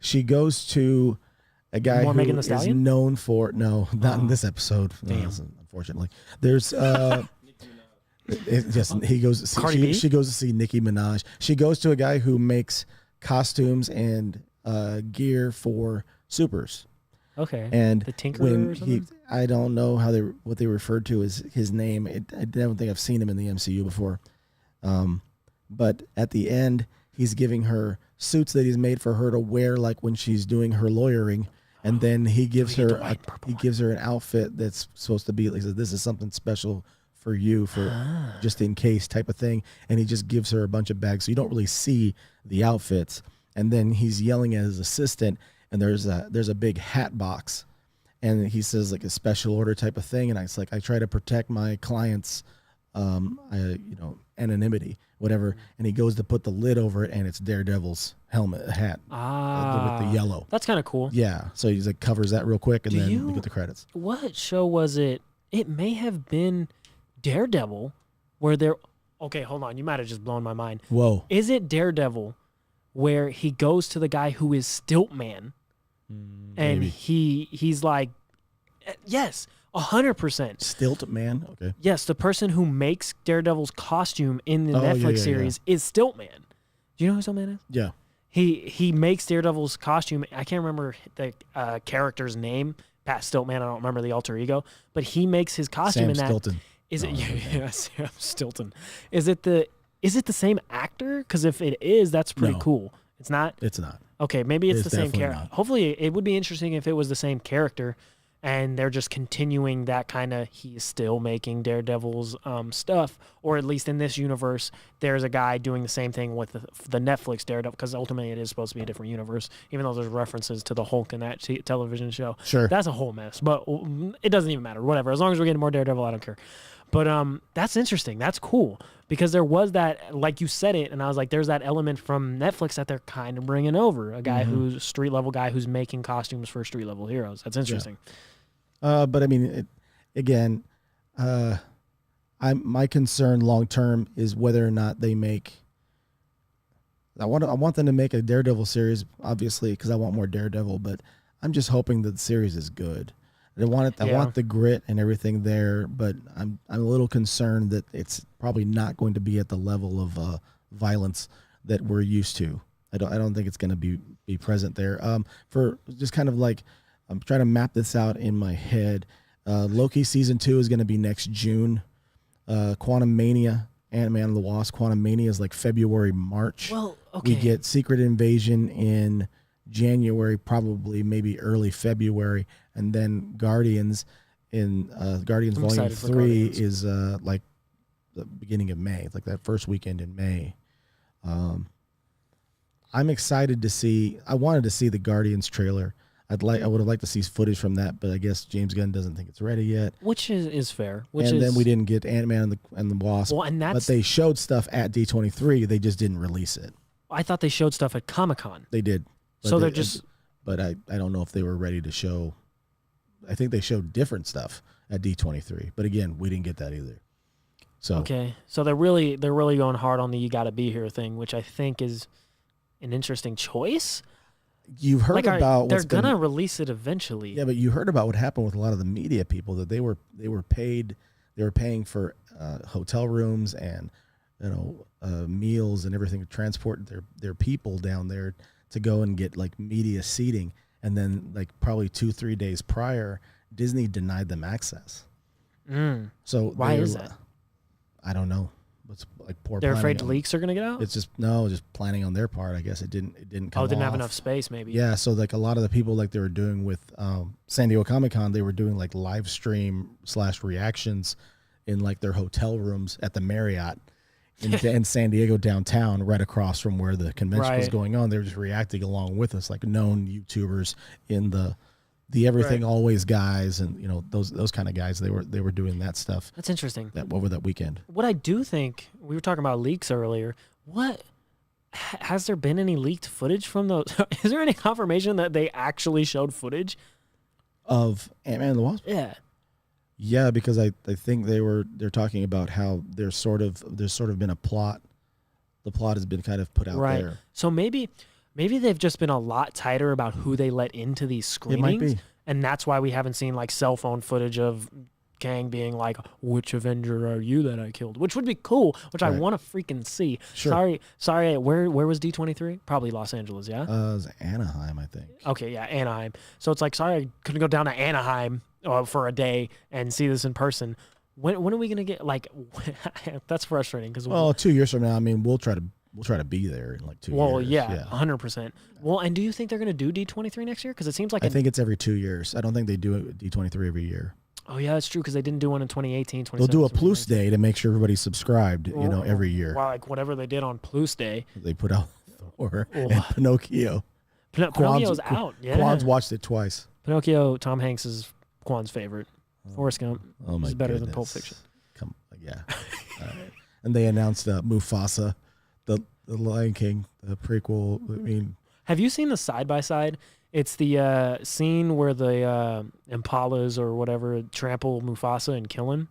She goes to a guy More who Megan Thee is Stallion? known for not in this episode. Damn. Unfortunately, there's he goes. Cardi B? She goes to see Nicki Minaj. She goes to a guy who makes costumes and gear for supers. Okay. And the Tinkerer when or something? I don't know what they referred to as his name. I don't think I've seen him in the MCU before. But at the end, he's giving her suits that he's made for her to wear, like when she's doing her lawyering. And then he gives her an outfit that's supposed to be. He says, "This is something special for you, for just in case type of thing." And he just gives her a bunch of bags, so you don't really see the outfits. And then he's yelling at his assistant, and there's a big hat box, and he says like a special order type of thing. And it's like, I try to protect my clients' anonymity, whatever. And he goes to put the lid over it, and it's Daredevil's hat with the yellow. That's kind of cool. Yeah, so he's like covers that real quick, and then we get the credits. What show was it? It may have been Daredevil, where they're okay. Hold on, you might have just blown my mind. Whoa, is it Daredevil where he goes to the guy who is Stiltman, and he's like, yes, 100%. Stilt Man. Okay. Yes, the person who makes Daredevil's costume in the Netflix series is Stiltman. Do you know who Stiltman is? Yeah. He makes Daredevil's costume. I can't remember the character's name. Pat Stiltman. I don't remember the alter ego, but he makes his costume Sam in that. Stilton. Is it? Yeah, Sam Stilton. Is it the same actor? Because if it is, that's pretty cool. It's not. It's not. Okay, maybe it's the same definitely character. not. Hopefully, it would be interesting if it was the same character, and they're just continuing that kind of. He's still making Daredevil's stuff, or at least in this universe, there's a guy doing the same thing with the Netflix Daredevil, because ultimately it is supposed to be a different universe, even though there's references to the Hulk in that television show. Sure, that's a whole mess, but it doesn't even matter. Whatever, as long as we're getting more Daredevil, I don't care. But that's interesting. That's cool, because there was that, like you said it, and I was like, there's that element from Netflix that they're kind of bringing over. A guy who's a street level guy who's making costumes for street level heroes. That's interesting. Yeah. But I mean, my concern long term is whether or not they make. I want them to make a Daredevil series, obviously, because I want more Daredevil. But I'm just hoping that the series is good. I want the grit and everything there, but I'm a little concerned that it's probably not going to be at the level of violence that we're used to. I don't think it's going to be present there. For just kind of like, I'm trying to map this out in my head. Loki season 2 is going to be next June. Quantum Mania, Ant-Man and the Wasp. Quantum Mania is like February, March. Well, okay. We get Secret Invasion in January, probably maybe early February, and then Guardians Guardians Volume 3 is like the beginning of May, like that first weekend in May. I'm excited to see. I wanted to see the Guardians trailer. I would have liked to see footage from that, but I guess James Gunn doesn't think it's ready yet. Which is fair. Then we didn't get Ant-Man and the Wasp. Well, and but they showed stuff at D23. They just didn't release it. I thought they showed stuff at Comic-Con. They did. So they're just. But I don't know if they were ready to show. I think they showed different stuff at D23, but again, we didn't get that either. So okay, so they're really going hard on the "you got to be here" thing, which I think is an interesting choice. You've heard about they're gonna release it eventually. Yeah, but you heard about what happened with a lot of the media people, that they were paying for hotel rooms and meals and everything to transport their people down there to go and get like media seating, and then like probably 2-3 days prior Disney denied them access. So Why is that? I don't know. It's like poor. They're afraid planning leaks are going to get out? It's just planning on their part. I guess it didn't come. Oh, didn't have off. enough space, maybe. Yeah, so like a lot of the people like they were doing with San Diego Comic-Con, they were doing like live stream / reactions in like their hotel rooms at the Marriott in San Diego downtown, right across from where the convention was going on. They were just reacting along with us, like known YouTubers in the Everything Always guys, and those kind of guys. They were doing that stuff. That's interesting. Over that weekend. What I do think, we were talking about leaks earlier. What has there been any leaked footage from those? Is there any confirmation that they actually showed footage Of Ant-Man and the Wasp? Yeah. Yeah, because I think they're talking about how there's sort of been a plot. The plot has been kind of put out there. So maybe they've just been a lot tighter about who they let into these screenings. It might be. And that's why we haven't seen like cell phone footage of Kang being like, "Which Avenger are you that I killed?" Which would be cool, which I want to freaking see. Sure. Sorry, where was D23? Probably Los Angeles, yeah? It was Anaheim, I think. Okay, yeah, Anaheim. So it's like, sorry, I couldn't go down to Anaheim for a day and see this in person. When are we gonna get like? That's frustrating because 2 years from now, I mean, we'll try to be there in like 2 years. Well, yeah, 100%. Well, and do you think they're gonna do D23 next year? Because it seems like I think it's every 2 years. I don't think they do D23 every year. Oh yeah, that's true because they didn't do one in 2018. They'll do a Plus Day to make sure everybody's subscribed. Every year. Well, like whatever they did on Plus Day. They put out Thor and Pinocchio. Pinocchio's out. Yeah, Quan's watched it twice. Pinocchio, Tom Hanks is Quan's favorite. Forrest Gump is better than Pulp Fiction. Yeah. And they announced Mufasa, the Lion King, the prequel. I mean, have you seen the side by side? It's the scene where the Impalas or whatever trample Mufasa and kill him,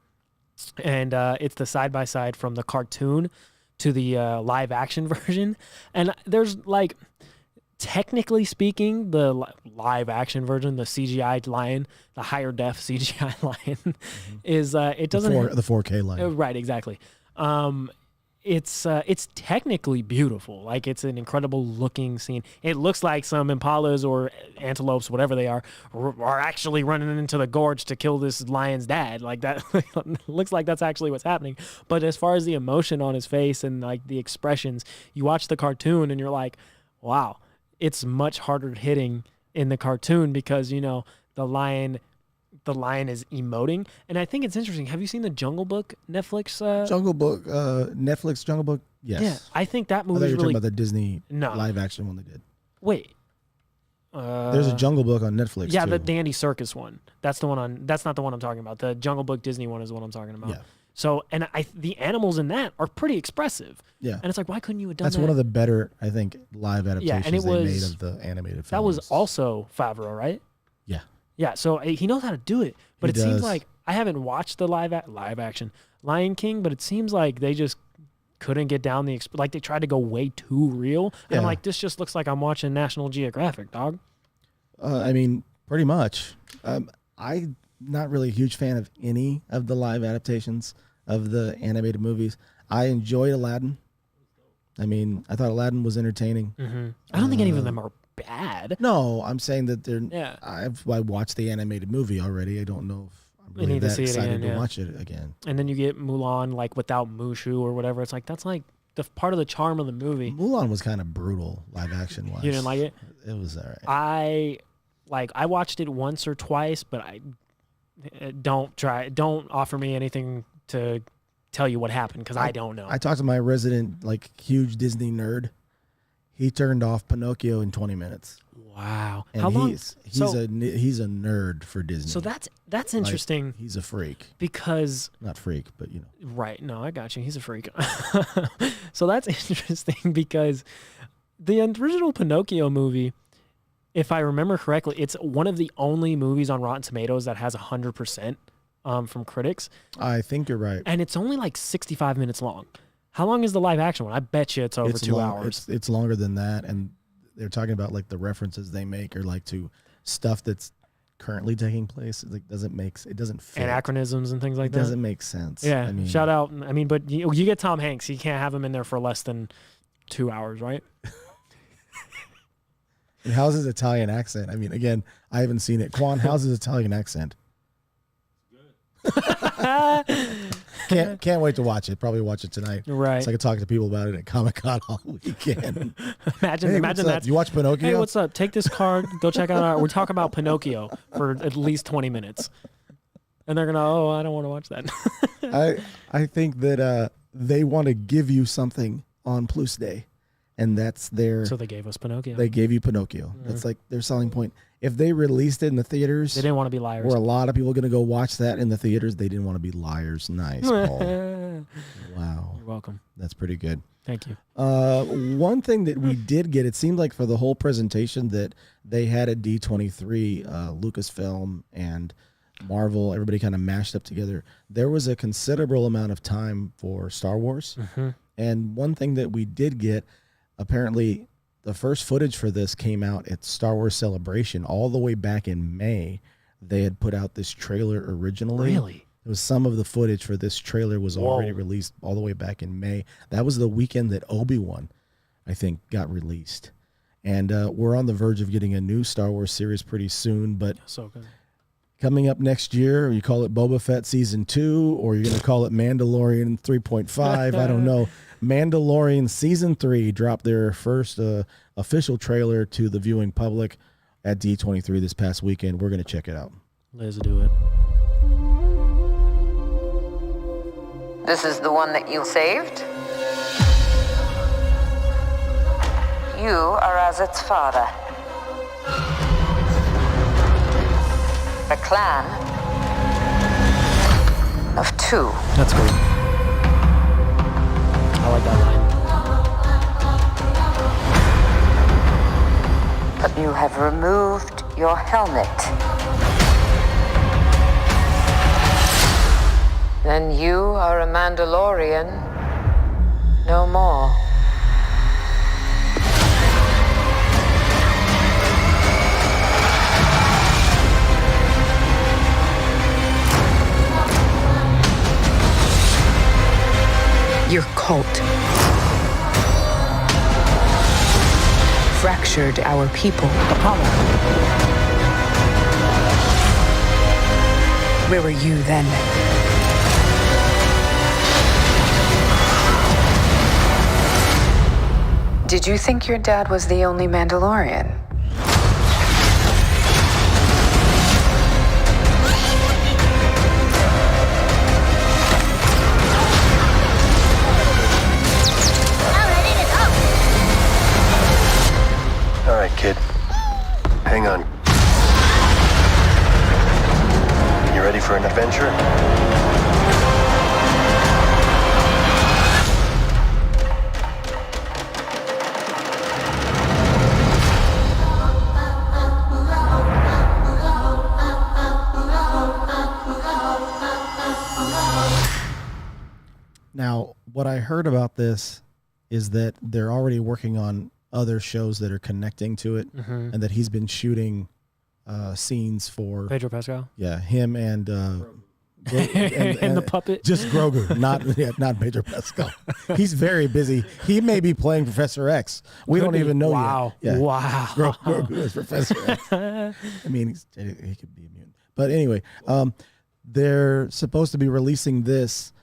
and it's the side by side from the cartoon to the live action version. And there's like, technically speaking, the live action version, the CGI lion, the higher def CGI lion, is it doesn't the 4K lion. Right, exactly. It's technically beautiful. Like, it's an incredible looking scene. It looks like some impalas or antelopes, whatever they are actually running into the gorge to kill this lion's dad. Like, that looks like that's actually what's happening. But as far as the emotion on his face and like the expressions, you watch the cartoon and you're like, wow, it's much harder hitting in the cartoon because, the lion is emoting. And I think it's interesting. Have you seen the Jungle Book Netflix? Netflix Jungle Book? Yes. Yeah, I think that movie is really... talking about the Disney live action one they did. Wait. There's a Jungle Book on Netflix, yeah, too. the Andy Serkis one. That's not the one I'm talking about. The Jungle Book Disney one is what I'm talking about. Yeah. So, and the animals in that are pretty expressive. Yeah. And it's like, why couldn't you have done that? That's one of the better, I think, live adaptations they made of the animated films. That was also Favreau, right? Yeah. Yeah, so he knows how to do it. But He it seems does. like, I haven't watched the live action Lion King, but it seems like they just couldn't get down like they tried to go way too real. And I'm like, this just looks like I'm watching National Geographic, dog. I mean, pretty much. I'm not really a huge fan of any of the live adaptations of the animated movies. I enjoyed Aladdin. I mean, I thought Aladdin was entertaining. Mm-hmm. I don't think any of them are bad. No, I'm saying that they're. Yeah. I watched the animated movie already. I don't know if I'm really that excited to watch it again. And then you get Mulan like without Mushu or whatever. It's like that's like the part of the charm of the movie. Mulan was kind of brutal live action wise. You didn't like it? It was all right. I watched it once or twice, but don't offer me anything to tell you what happened because I don't know. I talked to my resident huge Disney nerd. He turned off Pinocchio in 20 minutes. Wow. And how long? He's a nerd for Disney. So that's interesting. He's a freak. Because not freak, but Right. No, I got you. He's a freak. So that's interesting because the original Pinocchio movie, if I remember correctly, it's one of the only movies on Rotten Tomatoes that has 100% from critics. I think you're right. And it's only like 65 minutes long. How long is the live action one? I bet you it's over 2 hours. It's longer than that, and they're talking about the references they make are to stuff that's currently taking place. It doesn't fit. Anachronisms and things like that. It doesn't make sense. Yeah. Shout out. I mean, but you get Tom Hanks. You can't have him in there for less than 2 hours, right? And how's his Italian accent? I mean, again, I haven't seen it. Quan, how's his Italian accent? Can't wait to watch it. Probably watch it tonight. Right. So I can talk to people about it at Comic-Con all weekend. Imagine that. You watch Pinocchio? Hey, what's up? Take this card. Go check out we're talking about Pinocchio for at least 20 minutes. And they're going to, I don't want to watch that. I think that they want to give you something on Plus Day. And that's their... So they gave us Pinocchio. They gave you Pinocchio. Mm-hmm. That's like their selling point. If they released it in the theaters... They didn't want to be liars. Were a lot of people going to go watch that in the theaters? They didn't want to be liars. Nice, Paul. Wow. You're welcome. That's pretty good. Thank you. One thing that we did get, it seemed like for the whole presentation that they had at D23, Lucasfilm and Marvel, everybody kind of mashed up together. There was a considerable amount of time for Star Wars. Mm-hmm. And one thing that we did get... Apparently, the first footage for this came out at Star Wars Celebration all the way back in May. They had put out this trailer originally. Really? It was some of the footage for this trailer was already released all the way back in May. That was the weekend that Obi-Wan, I think, got released. And we're on the verge of getting a new Star Wars series pretty soon. But so good. Coming up next year, you call it Boba Fett Season 2, or you're going to call it Mandalorian 3.5. I don't know. Mandalorian Season 3 dropped their first official trailer to the viewing public at D23 this past weekend. We're going to check it out. Let's do it. This is the one that you saved? You are as its father. A clan of two. That's great. I like that line. But you have removed your helmet. Then you are a Mandalorian no more. Your cult fractured our people. Apollo. Where were you then? Did you think your dad was the only Mandalorian? All right, kid. Hang on. You ready for an adventure? Now, what I heard about this is that they're already working on other shows that are connecting to it, Mm-hmm. and that he's been shooting scenes for Pedro Pascal. Yeah, him and And the puppet. just Grogu, not Pedro Pascal. He's very busy. He may be playing Professor X. We don't even know Wow. yet. Yeah. Wow. Grogu is Professor X. I mean, he could be immune. But anyway, they're supposed to be releasing this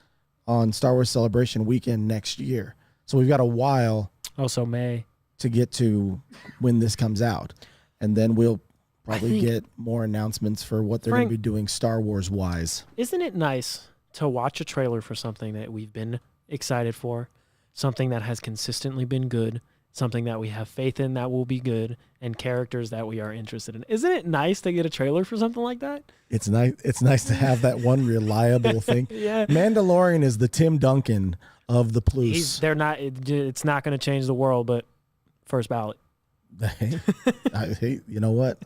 on Star Wars Celebration weekend next year. So we've got a while. Also May. To get to when this comes out. And then we'll probably get more announcements for what they're going to be doing Star Wars wise. Isn't it nice to watch a trailer for something that we've been excited for, something that has consistently been good, something that we have faith in that will be good, and characters that we are interested in? Isn't it nice to get a trailer for something like that? It's nice. It's nice to have that one reliable thing. Yeah. Mandalorian is the Tim Duncan of the Plus. It's not going to change the world, but first ballot. You know what?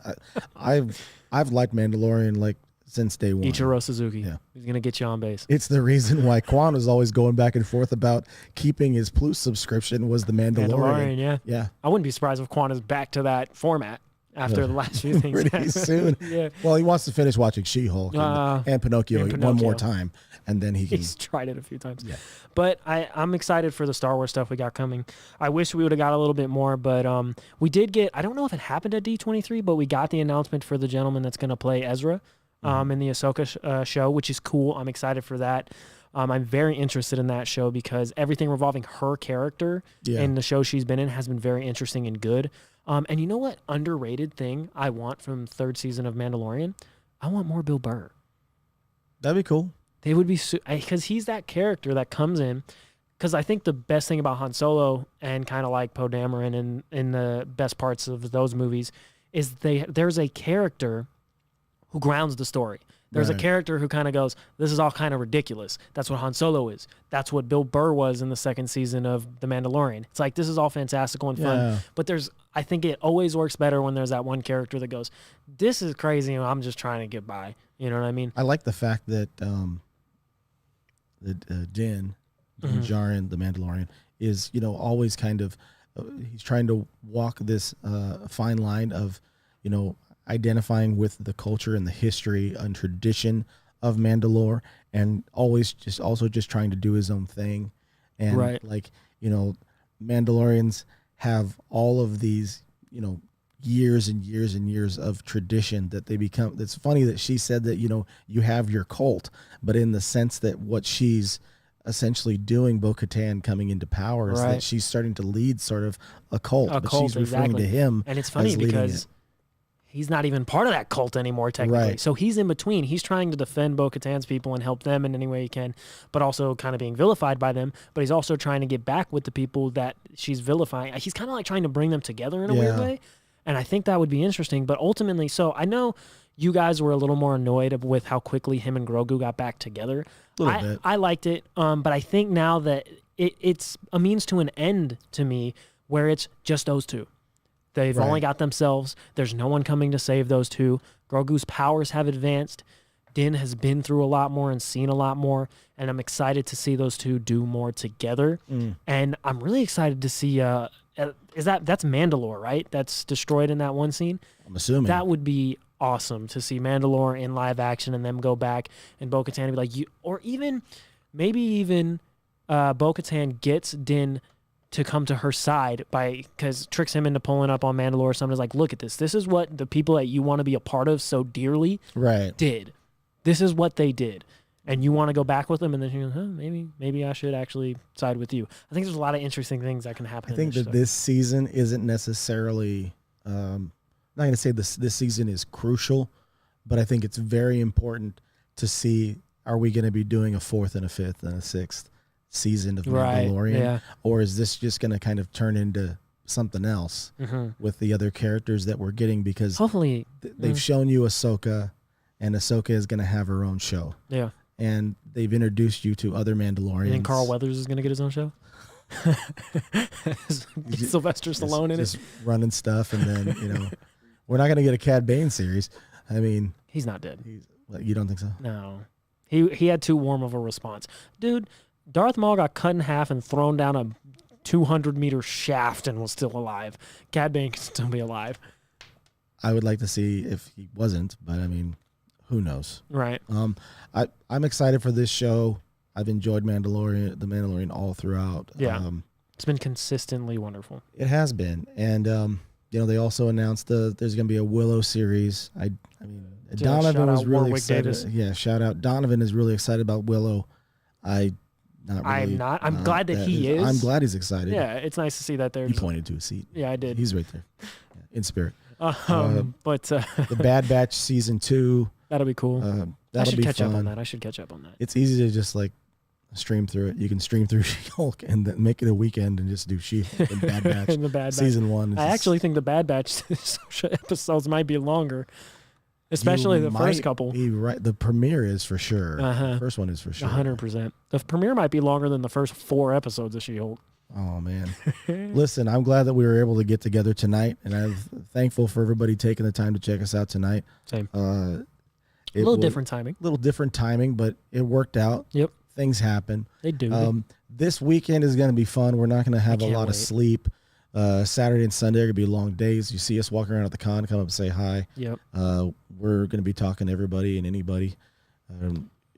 I've liked Mandalorian like since day one. Ichiro Suzuki. Yeah. He's going to get you on base. It's the reason why Quan was always going back and forth about keeping his Plus subscription was the Mandalorian. Yeah. I wouldn't be surprised if Quan is back to that format after the last few things. Pretty soon. Yeah. Well, he wants to finish watching She-Hulk and Pinocchio one more time, and then he can. He's tried it a few times. Yeah. But I'm excited for the Star Wars stuff we got coming. I wish we would have got a little bit more, but we did get, I don't know if it happened at D23, but we got the announcement for the gentleman that's going to play Ezra in the Ahsoka show, which is cool. I'm excited for that. I'm very interested in that show because everything revolving her character in the show she's been in has been very interesting and good. And you know what underrated thing I want from third season of Mandalorian? I want more Bill Burr. That'd be cool. They would be, because he's that character that comes in. Because I think the best thing about Han Solo and kind of like Poe Dameron in the best parts of those movies is there's a character who grounds the story. There's a character who kind of goes, this is all kind of ridiculous. That's what Han Solo is. That's what Bill Burr was in the second season of The Mandalorian. It's like, this is all fantastical and fun. But I think it always works better when there's that one character that goes, this is crazy and I'm just trying to get by. You know what I mean? I like the fact that Din Djarin, the Mandalorian, is, always kind of, he's trying to walk this fine line of, identifying with the culture and the history and tradition of Mandalore, and always just trying to do his own thing. And Mandalorians have all of these, years and years and years of tradition that they become. It's funny that she said that, you have your cult, but in the sense that what she's essentially doing, Bo-Katan coming into power, is that she's starting to lead sort of a cult, but she's referring to him. And it's funny because he's not even part of that cult anymore, technically. So he's in between. He's trying to defend Bo-Katan's people and help them in any way he can, but also kind of being vilified by them. But he's also trying to get back with the people that she's vilifying. He's kind of like trying to bring them together in a weird way. And I think that would be interesting. But ultimately, so I know you guys were a little more annoyed with how quickly him and Grogu got back together. I liked it, but I think now that it's a means to an end to me where it's just those two. They've only got themselves. There's no one coming to save those two. Grogu's powers have advanced. Din has been through a lot more and seen a lot more, and I'm excited to see those two do more together. And I'm really excited to see that's Mandalore, right? That's destroyed in that one scene. I'm assuming that would be awesome to see Mandalore in live action and them go back and Bo-Katan be like, or maybe even Bo-Katan gets Din to come to her side because tricks him into pulling up on Mandalore or something. Is like, look at this. This is what the people that you want to be a part of so dearly did. This is what they did. And you want to go back with them, and then you go, maybe I should actually side with you. I think there's a lot of interesting things that can happen. I think that this season isn't necessarily, I'm not going to say this season is crucial, but I think it's very important to see, are we going to be doing a fourth and a fifth and a sixth season of Mandalorian, or is this just going to kind of turn into something else with the other characters that we're getting? Because hopefully they've shown you Ahsoka, and Ahsoka is going to have her own show. And they've introduced you to other Mandalorians. You think Carl Weathers is going to get his own show? Sylvester Stallone in just running stuff, and then we're not going to get a Cad Bane series. I mean, he's not dead. You don't think so? No, he had too warm of a response, dude. Darth Maul got cut in half and thrown down a 200-meter shaft and was still alive. Cad Bane can still be alive. I would like to see if he wasn't, but I mean, who knows? Right. I'm excited for this show. I've enjoyed the Mandalorian all throughout. Yeah. It's been consistently wonderful. It has been. And, they also announced there's going to be a Willow series. I mean, Donovan was really excited. Shout out. Donovan is really excited about Willow. I'm not. I'm glad that he is. I'm glad he's excited. Yeah, it's nice to see that there's... He pointed to a seat. Yeah, I did. He's right there. In spirit. But the Bad Batch season 2. That'll be cool. I should catch up on that. It's easy to just stream through it. You can stream through She-Hulk and then make it a weekend and just do She-Hulk and Bad Batch. And the Bad season Batch. 1. I actually think the Bad Batch episodes might be longer, especially the first couple. Be right. The premiere is for sure. The first one is for sure. 100%. The premiere might be longer than the first 4 episodes of She-Hulk. Oh, man. Listen, I'm glad that we were able to get together tonight, and I'm thankful for everybody taking the time to check us out tonight. Same. A little different timing, but it worked out. Yep. Things happen. They do. This weekend is going to be fun. We're not going to have a lot of sleep. Saturday and Sunday are going to be long days. You see us walking around at the con, come up and say hi. Yep. We're going to be talking to everybody and anybody,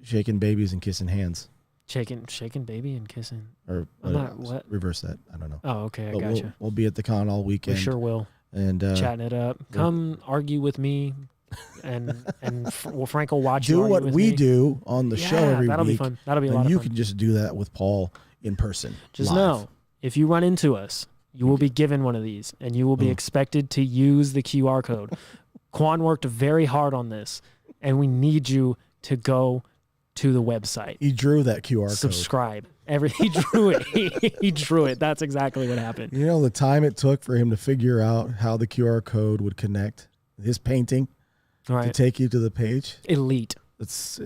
shaking babies and kissing hands. Shaking baby and kissing. Or what? Reverse that. I don't know. Oh, okay. I but gotcha. We'll be at the con all weekend. We sure will. And chatting it up. Come argue with me. Well, Frank will watch. Do you what with we me. do on the show every that'll week. be fun. That'll be a and lot of you fun. can just do that with Paul in person. Just live. know, if you run into us, you will be given one of these, and you will be expected to use the QR code. Quan worked very hard on this, and we need you to go to the website. He drew that QR code. Subscribe. He drew it. He drew it. That's exactly what happened. You know the time it took for him to figure out how the QR code would connect his painting to take you to the page. Elite. It's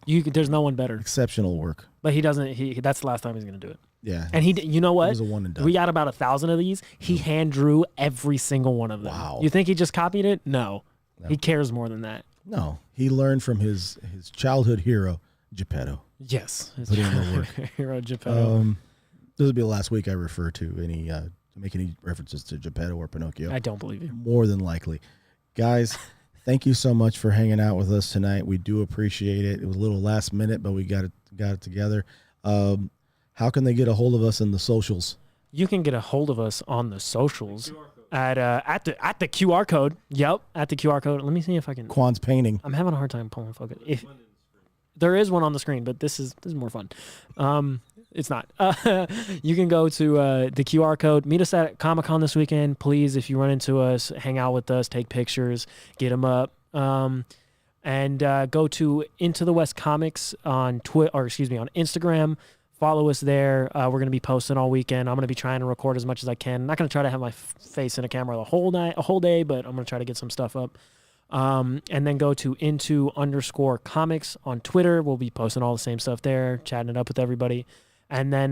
there's no one better. Exceptional work. But he doesn't. That's the last time he's going to do it. Yeah. And you know what? It was a one and done. We got about 1,000 of these. He hand drew every single one of them. Wow. You think he just copied it? No. He cares more than that. No. He learned from his childhood hero, Geppetto. Yes. Put in the work. Hero Geppetto. This will be the last week I refer to make any references to Geppetto or Pinocchio. I don't believe you. More than likely. Guys, thank you so much for hanging out with us tonight. We do appreciate it. It was a little last minute, but we got it together. How can they get a hold of us in the socials? You can get a hold of us on the socials at the QR code. Yep, at the QR code. Let me see if I can. Quan's painting. I'm having a hard time pulling focus. If there is one on the screen, but this is more fun. It's not. You can go to the QR code. Meet us at Comic-Con this weekend, please. If you run into us, hang out with us, take pictures, get them up. And go to Into the West Comics on Instagram. Follow us there. We're going to be posting all weekend. I'm going to be trying to record as much as I can. I'm not going to try to have my face in a camera a whole day, but I'm going to try to get some stuff up. And then go to _comics on Twitter. We'll be posting all the same stuff there, chatting it up with everybody. And then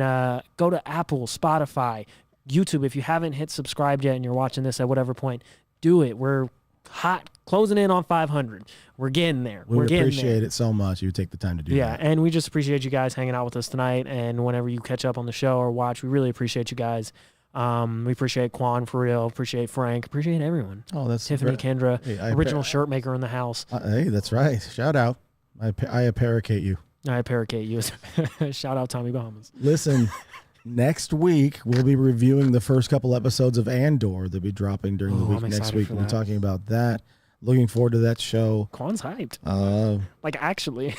go to Apple, Spotify, YouTube. If you haven't hit subscribe yet and you're watching this at whatever point, do it. We're hot, closing in on 500. We're getting there. We appreciate it so much. You take the time to do that. Yeah, and we just appreciate you guys hanging out with us tonight. And whenever you catch up on the show or watch, we really appreciate you guys. We appreciate Quan for real. Appreciate Frank. Appreciate everyone. Oh, that's Tiffany, great. Kendra, Hey, original shirt maker in the house. Hey, that's right. Shout out. I apparicate you. I apparicate you. Shout out Tommy Bahamas. Listen, next week we'll be reviewing the first couple episodes of Andor that'll be dropping during the week next week. We'll be talking about that. Looking forward to that show. Quan's hyped. Like actually.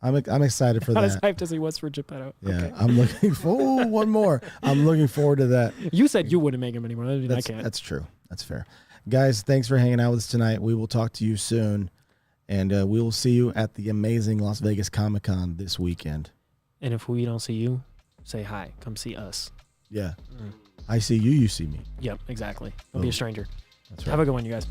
I'm excited for Not that. as hyped as he was for Geppetto. Yeah, Okay. I'm looking for one more. I'm looking forward to that. You said you wouldn't make him anymore. I can't. That's true. That's fair. Guys, thanks for hanging out with us tonight. We will talk to you soon. And we will see you at the amazing Las Vegas Comic-Con this weekend. And if we don't see you, say hi. Come see us. Yeah. I see you, you see me. Yep, exactly. Don't be a stranger. That's right. Have a good one, you guys.